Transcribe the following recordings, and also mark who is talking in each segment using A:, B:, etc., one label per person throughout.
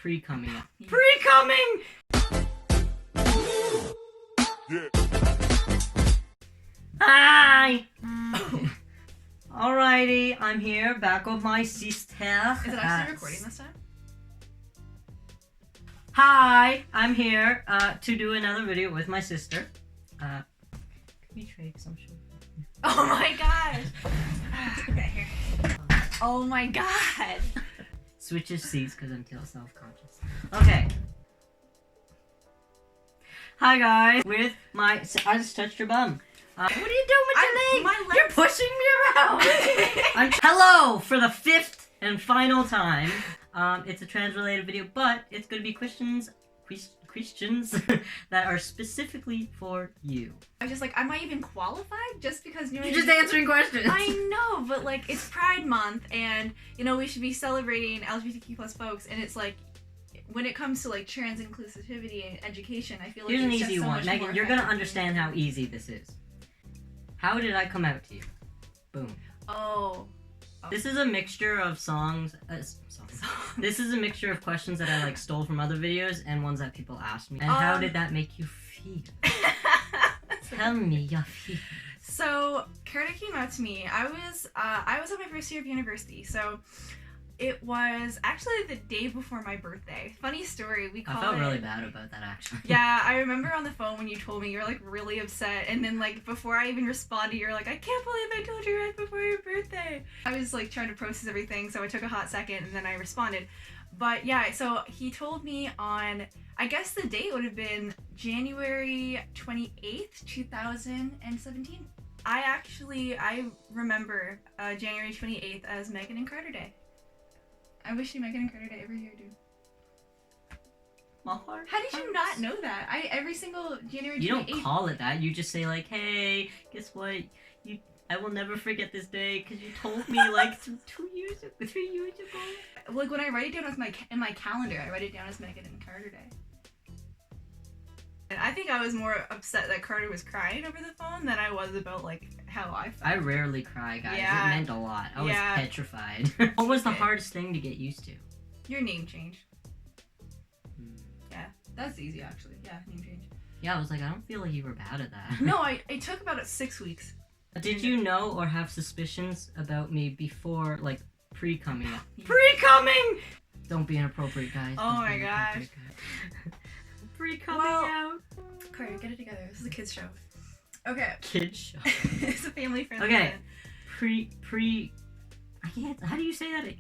A: Pre-coming up. Pre-coming!
B: Yeah.
A: Hi! Alrighty, I'm here, back with my sister.
C: Is it actually recording this time?
A: Hi! I'm here to do another video with my sister. Can we trade some shit?
C: Oh my gosh! Okay, here. Oh my god!
A: Switches seats because I'm still self-conscious. Okay. Hi guys, with my... I just touched your bum. What are you doing with your leg?
C: My legs.
A: You're pushing me around! Hello! For the 5th and final time. It's a trans-related video, but it's going to be questions that are specifically for you.
C: I was just like, am I even qualified? Just because
A: You're just answering questions.
C: I know, but like, it's Pride Month, and you know, we should be celebrating LGBTQ plus folks, and it's like, when it comes to like trans inclusivity and education, I feel like
A: Here's an
C: it's just
A: easy
C: so
A: one.
C: much
A: Megan,
C: more
A: you're gonna
C: effective.
A: understand how easy this is. How did I come out to you? Boom.
C: Oh.
A: This is a mixture of songs. This is a mixture of questions that I like stole from other videos and ones that people asked me. And how did that make you feel? Tell me your feelings.
C: So Carter came out to me. I was at my first year of university, so it was actually the day before my birthday. Funny story.
A: I felt really bad about that actually.
C: Yeah, I remember on the phone when you told me you were like really upset, and then like before I even responded, you're like, I can't believe I told you right before your birthday. I was like trying to process everything, so it took a hot second, and then I responded. But yeah, so he told me on, I guess the date would have been January 28th, 2017. I remember January 28th as Megan and Carter Day. I wish you Megan and Carter Day every year, dude.
A: My heart.
C: How did you not know that? Every single January 28th.
A: You don't call it that. You just say like, hey, guess what? I will never forget this day because you told me like 3 years ago.
C: Like when I write it down in my calendar, I write it down as Megan and Carter Day. And I think I was more upset that Carter was crying over the phone than I was about like how I felt.
A: I rarely cry, guys.
C: Yeah.
A: It meant a lot. I was
C: Yeah.
A: petrified. What was the hardest thing to get used to?
C: Your name change. Yeah, that's easy actually. Yeah, name change.
A: Yeah, I was like, I don't feel like you were bad at that.
C: No, it took about 6 weeks.
A: Did you know or have suspicions about me before, like, pre-coming up?
C: Yeah.
A: Pre-coming! Don't be inappropriate, guys.
C: Oh
A: Don't
C: my
A: be
C: gosh.
A: inappropriate, guys. Pre-coming
C: Well-
A: out.
C: Carter, get it together. This is a kids show. Okay.
A: Kids show.
C: It's a family friendly.
A: Okay. I can't. How do you say that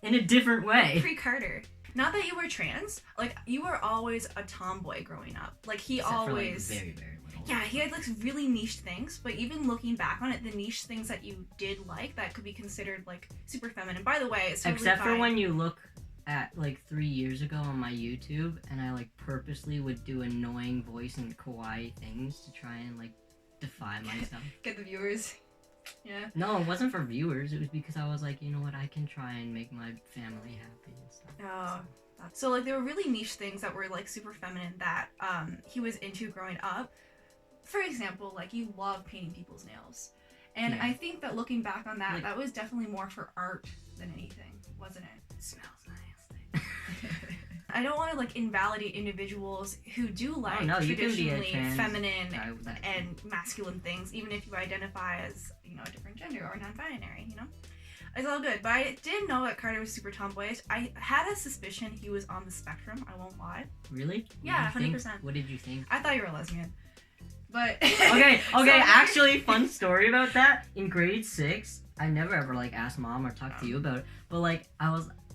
A: in a different way?
C: Pre-Carter. Not that you were trans. Like, you were always a tomboy growing up. Like, he
A: Except
C: always...
A: for, like, very, very little.
C: Yeah, he had like really niche things, but even looking back on it, the niche things that you did like that could be considered like super feminine. By the way, it's totally
A: Except for
C: fine.
A: when you look at like 3 years ago on my YouTube, and I like purposely would do annoying voice and kawaii things to try and like defy myself.
C: Get the viewers. Yeah.
A: No, it wasn't for viewers. It was because I was like, you know what, I can try and make my family happy and stuff.
C: Oh. So like there were really niche things that were like super feminine that he was into growing up. For example, like you love painting people's nails. And
A: Yeah.
C: I think that looking back on that,
A: Like-
C: that was definitely more for art than anything, wasn't it?
A: It smells nice.
C: I don't want to like invalidate individuals who do like
A: no, you can be a
C: traditionally
A: trans
C: feminine
A: guy with that.
C: and masculine things, even if you identify as, you know, a different gender or non-binary, you know? It's all good. But I did know that Carter was super tomboyish. I had a suspicion he was on the spectrum, I won't lie.
A: Really? What
C: Yeah,
A: did you think?
C: 100%.
A: What did you think?
C: I thought you were a lesbian. But
A: Okay,
C: So-
A: actually, fun story about that. In grade 6, I never ever like asked mom or talked to you about it, but like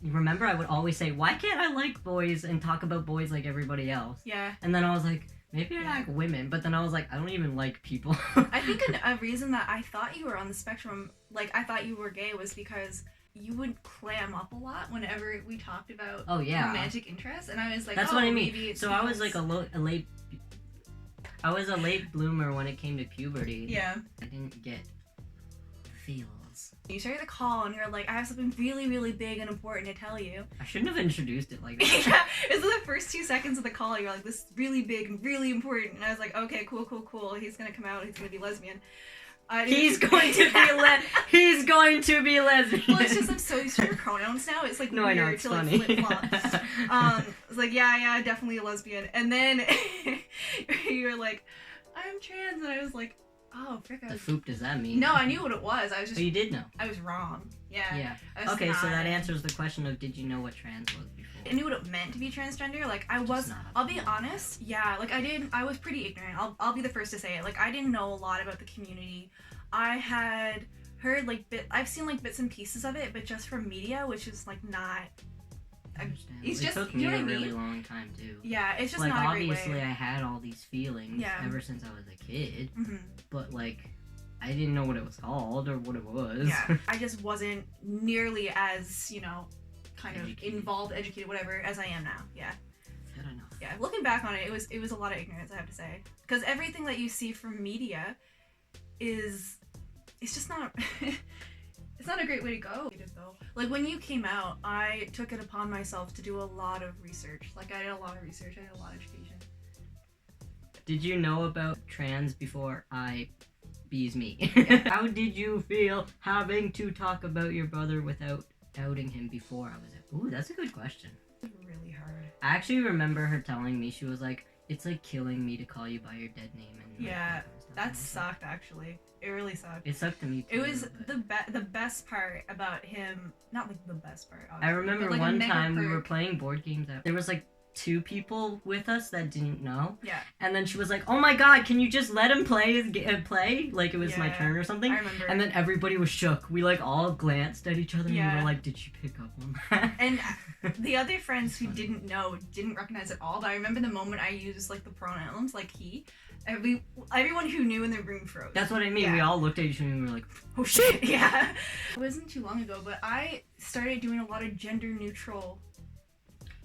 A: you remember I would always say, why can't I like boys and talk about boys like everybody else?
C: Yeah.
A: And then I was like, maybe I
C: Yeah.
A: like women, but then I was like, I don't even like people.
C: I think a reason that I thought you were on the spectrum, like I thought you were gay, was because you would clam up a lot whenever we talked about
A: Oh yeah.
C: romantic interests, and I was like,
A: That's
C: oh,
A: what I mean.
C: maybe it's
A: So I was
C: because-
A: like I was a late bloomer when it came to puberty.
C: Yeah.
A: I didn't get the feels.
C: You started the call and you're like, I have something really, really big and important to tell you.
A: I shouldn't have introduced it like that.
C: Yeah, it was the first 2 seconds of the call. You're like, this is really big and really important. And I was like, okay, cool. He's gonna come out. He's gonna be lesbian.
A: He's going to be he's going to be lesbian.
C: Well, it's just I'm so used to your pronouns now. It's like
A: no,
C: weird
A: I know, it's
C: to
A: funny.
C: like flip flop. It's like yeah, definitely a lesbian. And then you were like, I'm trans, and I was like, oh, frick.
A: The foop does that mean?
C: No, I knew what it was. I was just.
A: Oh, you did know.
C: I was wrong. Yeah.
A: Yeah. Okay, so that answers the question of did you know what trans was before?
C: I knew what it meant to be transgender. Like I was. I'll be honest. Yeah. Like I was pretty ignorant. I'll be the first to say it. Like I didn't know a lot about the community. I had heard like I've seen like bits and pieces of it, but just from media, which is like not.
A: It took me a really long time too.
C: Yeah, it's just
A: like,
C: not a great way.
A: Obviously, I had all these feelings ever since I was a kid, but like, I didn't know what it was called or what it was.
C: Yeah, I just wasn't nearly as kind of involved, educated, whatever, as I am now. Yeah.
A: Fair enough.
C: Yeah, looking back on it, it was a lot of ignorance, I have to say, because everything that you see from media it's just not. It's not a great way to go, though. Like, when you came out, I took it upon myself to do a lot of research. Like, I did a lot of research, I did a lot of education.
A: Did you know about trans before I bees me? Yeah. How did you feel having to talk about your brother without outing him before I was Ooh, that's a good question.
C: It's really hard.
A: I actually remember her telling me, she was like, it's like killing me to call you by your dead name. And
C: yeah, that sucked, actually. It really sucked.
A: It sucked to me too.
C: It was the best part about him, not like the best part, obviously,
A: I remember
C: like
A: one time we were playing board games. There was like 2 people with us that didn't know.
C: Yeah.
A: And then she was like, oh my god, can you just let him play? Like it was my turn or something.
C: I remember.
A: And then everybody was shook. We like all glanced at each other and we were like, did she pick up on that?
C: And the other friends who didn't know didn't recognize it all, but I remember the moment I used like the pronouns, like he. Everyone who knew in the room froze.
A: That's what I mean.
C: Yeah.
A: We all looked at each other and we were like,
C: oh shit. Yeah. It wasn't too long ago, but I started doing a lot of gender neutral.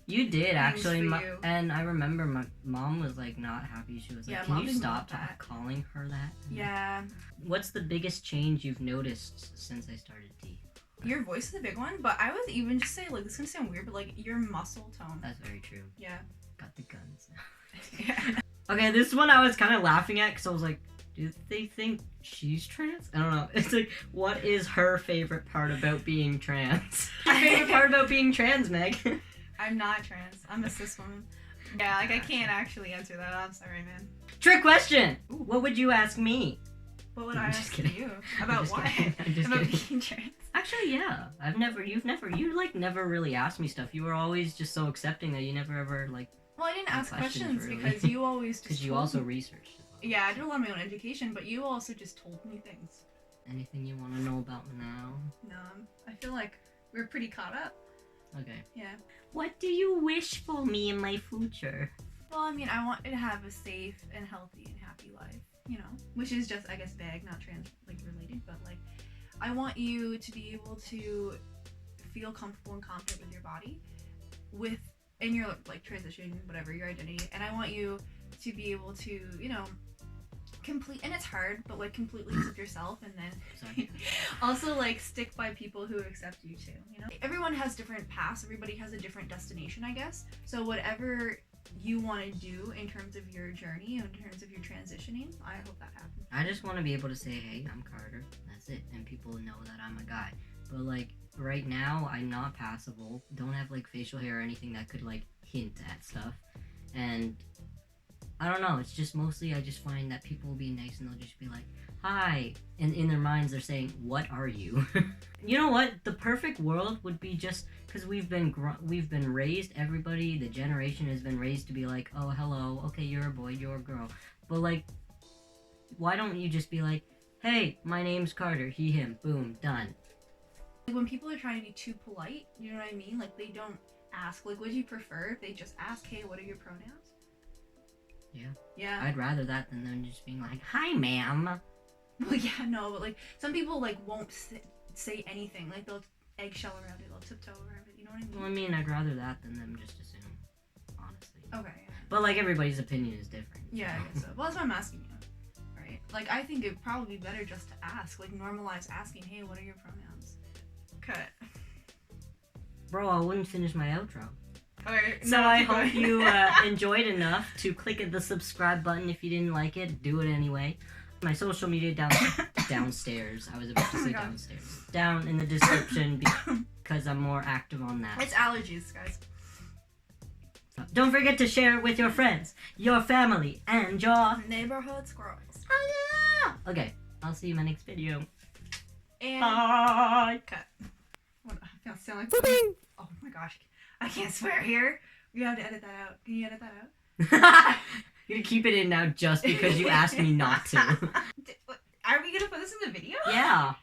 A: You did actually, and I remember my mom was like not happy. She was like, "Can you stop calling her that?"
C: Yeah.
A: What's the biggest change you've noticed since I started tea?
C: Your voice is a big one, but I would even just say, like, this is gonna sound weird, but like your muscle tone.
A: That's very true.
C: Yeah.
A: Got the guns.
C: Yeah.
A: Okay, this one I was kind of laughing at because I was like, do they think she's trans? I don't know. It's like, what is her favorite part about being trans? Your favorite part about being trans, Meg?
C: I'm not trans. I'm a cis woman. Yeah, like I can't actually answer that. I'm sorry, man.
A: Trick question! Ooh, what would you ask me?
C: What would I ask you? About what? About being trans?
A: Actually, yeah. You like never really asked me stuff. You were always just so accepting that you never ever like.
C: Well, I didn't ask questions really. Because you always just.
A: Because you also researched.
C: Yeah, I did a lot of my own education, but you also just told me things.
A: Anything you want to know about now?
C: No, I feel like we're pretty caught up.
A: Okay.
C: Yeah.
A: What do you wish for me in my future?
C: Well, I mean, I want to have a safe and healthy and happy life, which is just, I guess, vague, not trans like related, but like, I want you to be able to feel comfortable and confident with your body, in your like transition, whatever your identity, and I want you to be able to, complete, and it's hard, but like completely accept yourself, and then also like stick by people who accept you too. Everyone has different paths. Everybody has a different destination, I guess. So whatever you want to do in terms of your journey, in terms of your transitioning, I hope that happens.
A: I just want to be able to say, hey, I'm Carter. That's it, and people know that I'm a guy. But like right now, I'm not passable. Don't have like facial hair or anything that could like hint at stuff, and I don't know, it's just mostly I just find that people will be nice and they'll just be like, hi, and in their minds they're saying, what are you? You know what? The perfect world would be just, because we've been raised, everybody, the generation has been raised to be like, oh, hello, okay, you're a boy, you're a girl. But like, why don't you just be like, hey, my name's Carter, he, him, boom, done.
C: When people are trying to be too polite, you know what I mean? Like, they don't ask, like, would you prefer if they just ask, hey, what are your pronouns?
A: Yeah.
C: Yeah.
A: I'd rather that than them just being like, hi, ma'am.
C: Well, yeah, no, but like, some people like won't say anything. Like, they'll eggshell around it, they'll tiptoe around it, you know what I mean?
A: Well, I mean, I'd rather that than them just assume, honestly.
C: Okay. Yeah.
A: But like, everybody's opinion is different.
C: Yeah, I guess so. Well, that's why I'm asking you, right? Like, I think it'd probably be better just to ask, like, normalize asking, hey, what are your pronouns? Cut.
A: Bro, I wouldn't finish my outro.
C: Alright,
A: so I hope you enjoyed enough to click the subscribe button. If you didn't like it, do it anyway. My social media downstairs. I was about to say
C: God.
A: downstairs. Down in the description because I'm more active on that.
C: It's allergies, guys.
A: Don't forget to share it with your friends, your family, and your
C: Neighborhood squirrels.
A: Oh yeah! Okay, I'll see you in my next video.
C: And
A: Bye!
C: cut. What? I sound like pooping. Oh my gosh. I can't swear here. You have to edit that out. Can you edit that out?
A: You're gonna keep it in now just because you asked me not to.
C: Are we gonna put this in the video?
A: Yeah.